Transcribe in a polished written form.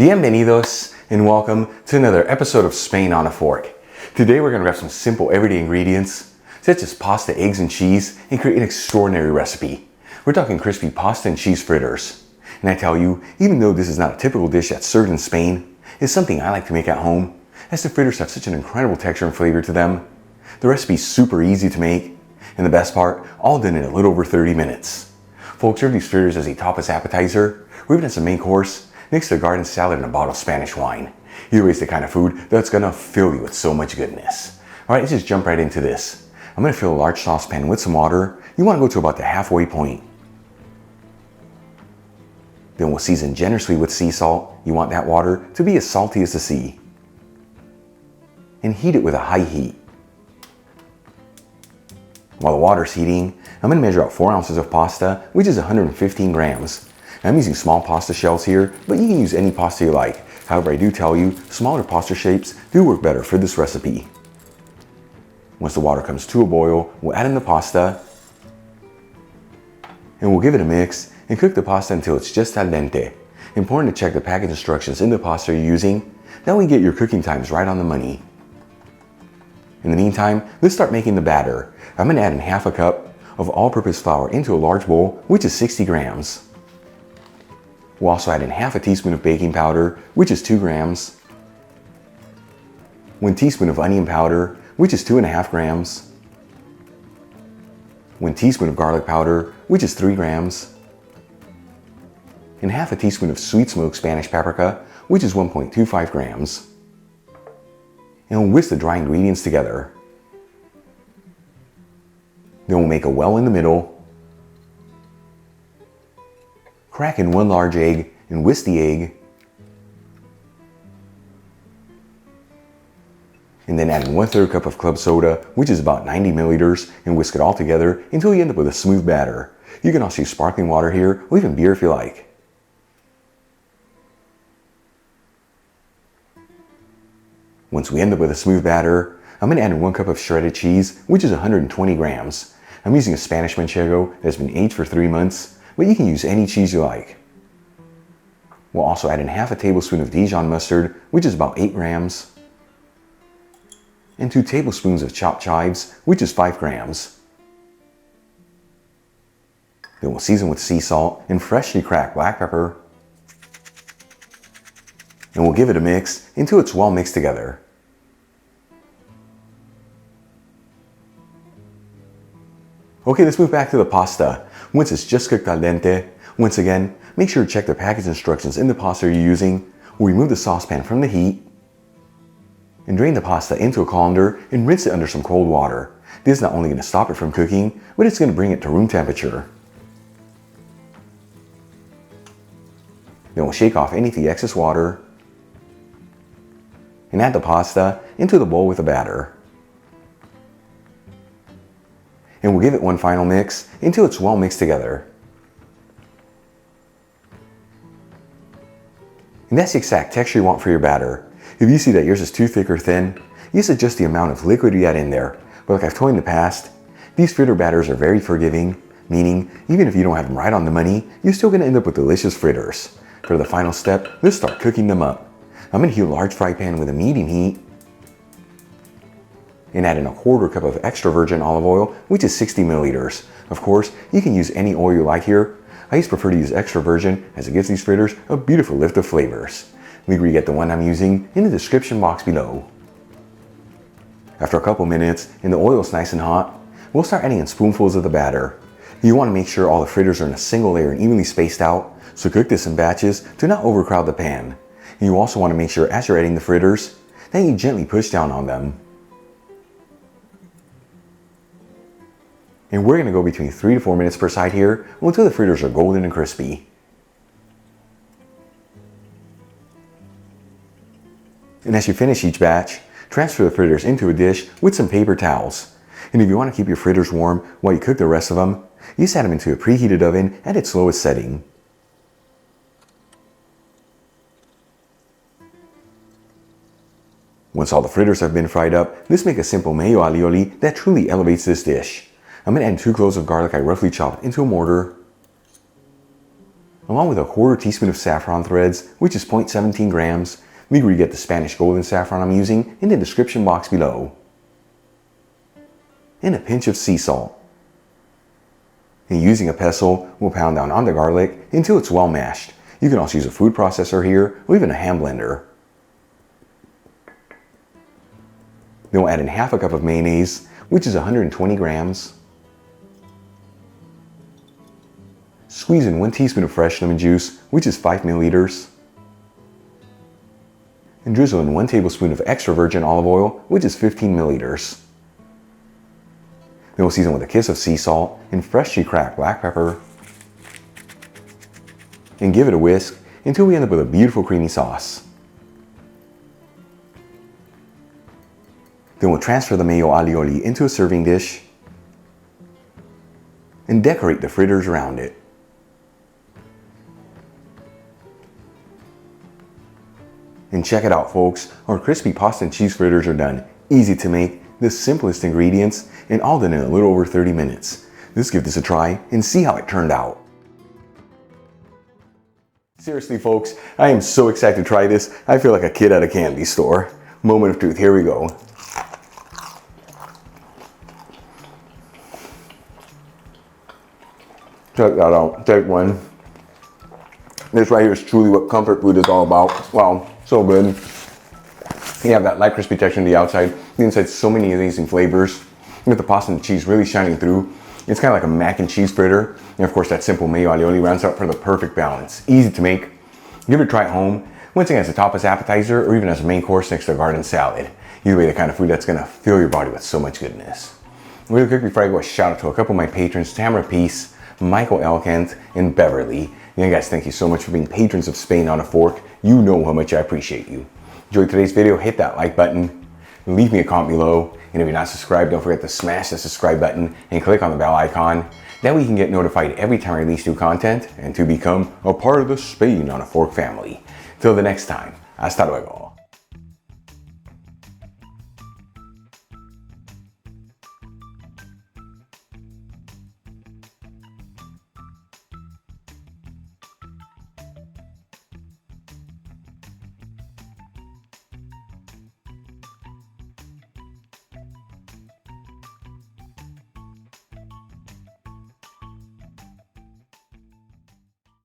Bienvenidos and welcome to another episode of Spain on a Fork. Today we're going to grab some simple everyday ingredients such as pasta, eggs, and cheese and create an extraordinary recipe. We're talking crispy pasta and cheese fritters. And I tell you, even though this is not a typical dish that's served in Spain, it's something I like to make at home as the fritters have such an incredible texture and flavor to them. The recipe's super easy to make, and the best part, all done in a little over 30 minutes. Folks, serve these fritters as a tapas appetizer, or even as a main course, next to a garden salad and a bottle of Spanish wine. Either way, it's the kind of food that's gonna fill you with so much goodness. All right, let's just jump right into this. I'm gonna fill a large saucepan with some water. You wanna go to about the halfway point. Then we'll season generously with sea salt. You want that water to be as salty as the sea. And heat it with a high heat. While the water's heating, I'm gonna measure out 4 ounces of pasta, which is 115 grams. I'm using small pasta shells here, but you can use any pasta you like. However, I do tell you, smaller pasta shapes do work better for this recipe. Once the water comes to a boil, we'll add in the pasta, and we'll give it a mix and cook the pasta until it's just al dente. Important to check the package instructions in the pasta you're using, that way you get your cooking times right on the money. In the meantime, let's start making the batter. I'm going to add in half a cup of all-purpose flour into a large bowl, which is 60 grams. We'll also add in half a teaspoon of baking powder, which is 2 grams. 1 teaspoon of onion powder, which is 2.5 grams. 1 teaspoon of garlic powder, which is 3 grams. And half a teaspoon of sweet smoked Spanish paprika, which is 1.25 grams. And we'll whisk the dry ingredients together. Then we'll make a well in the middle. Crack in 1 large egg and whisk the egg. And then add in 1/3 cup of club soda, which is about 90 milliliters, and whisk it all together until you end up with a smooth batter. You can also use sparkling water here, or even beer if you like. Once we end up with a smooth batter, I'm going to add in 1 cup of shredded cheese, which is 120 grams. I'm using a Spanish Manchego that's been aged for 3 months, but you can use any cheese you like. We'll also add in half a tablespoon of Dijon mustard, which is about 8 grams. And 2 tablespoons of chopped chives, which is 5 grams. Then we'll season with sea salt and freshly cracked black pepper. And we'll give it a mix until it's well mixed together. Okay, let's move back to the pasta. Once it's just cooked al dente, once again, make sure to check the package instructions in the pasta you're using. We'll remove the saucepan from the heat and drain the pasta into a colander and rinse it under some cold water. This is not only going to stop it from cooking, but it's going to bring it to room temperature. Then we'll shake off any of the excess water and add the pasta into the bowl with the batter. And we'll give it one final mix until it's well mixed together. And that's the exact texture you want for your batter. If you see that yours is too thick or thin, just adjust the amount of liquid you add in there. But like I've told you in the past, these fritter batters are very forgiving, meaning even if you don't have them right on the money, you're still going to end up with delicious fritters. For the final step, let's start cooking them up. I'm going to heat a large fry pan with a medium heat and add in 1/4 cup of extra virgin olive oil, which is 60 milliliters. Of course, you can use any oil you like here. I just prefer to use extra virgin as it gives these fritters a beautiful lift of flavors. Leave where you get the one I'm using in the description box below. After a couple minutes and the oil is nice and hot, we'll start adding in spoonfuls of the batter. You want to make sure all the fritters are in a single layer and evenly spaced out, so cook this in batches to not overcrowd the pan. And you also want to make sure as you're adding the fritters that you gently push down on them. And we're going to go between 3 to 4 minutes per side here until the fritters are golden and crispy. And as you finish each batch, transfer the fritters into a dish with some paper towels. And if you want to keep your fritters warm while you cook the rest of them, you set them into a preheated oven at its lowest setting. Once all the fritters have been fried up, let's make a simple mayo alioli that truly elevates this dish. I'm going to add 2 cloves of garlic I roughly chopped into a mortar. along with a quarter teaspoon of saffron threads, which is 0.17 grams. Make sure you get the Spanish golden saffron I'm using in the description box below. And a pinch of sea salt. And using a pestle, we'll pound down on the garlic until it's well mashed. You can also use a food processor here, or even a hand blender. Then we'll add in half a cup of mayonnaise, which is 120 grams. Squeeze in 1 teaspoon of fresh lemon juice, which is 5 milliliters. And drizzle in 1 tablespoon of extra virgin olive oil, which is 15 milliliters. Then we'll season with a kiss of sea salt and freshly cracked black pepper. And give it a whisk until we end up with a beautiful creamy sauce. Then we'll transfer the mayo alioli into a serving dish and decorate the fritters around it. And check it out, folks, our crispy pasta and cheese fritters are done. Easy to make, the simplest ingredients, and all done in a little over 30 minutes. Let's give this a try and see how it turned out. Seriously, folks, I am so excited to try this. I feel like a kid at a candy store. Moment of truth, here we go. Check that out, take one. This right here is truly what comfort food is all about. Wow, so good. You have that light crispy texture on the outside. The inside, so many amazing flavors. You get the pasta and the cheese really shining through. It's kind of like a mac and cheese fritter. And of course, that simple mayo alioli rounds out for the perfect balance. Easy to make. Give it a try at home. Once again, as a tapas appetizer or even as a main course next to a garden salad. Either way, the kind of food that's gonna fill your body with so much goodness. Really quick before I go, a shout out to a couple of my patrons, Tamara Peace, Michael Elkent, and Beverly. Again, guys, thank you so much for being patrons of Spain on a Fork. You know how much I appreciate you. Enjoyed today's video, hit that like button, leave me a comment below, and if you're not subscribed, don't forget to smash the subscribe button and click on the bell icon. That way you can get notified every time I release new content and to become a part of the Spain on a Fork family. Till the next time, hasta luego.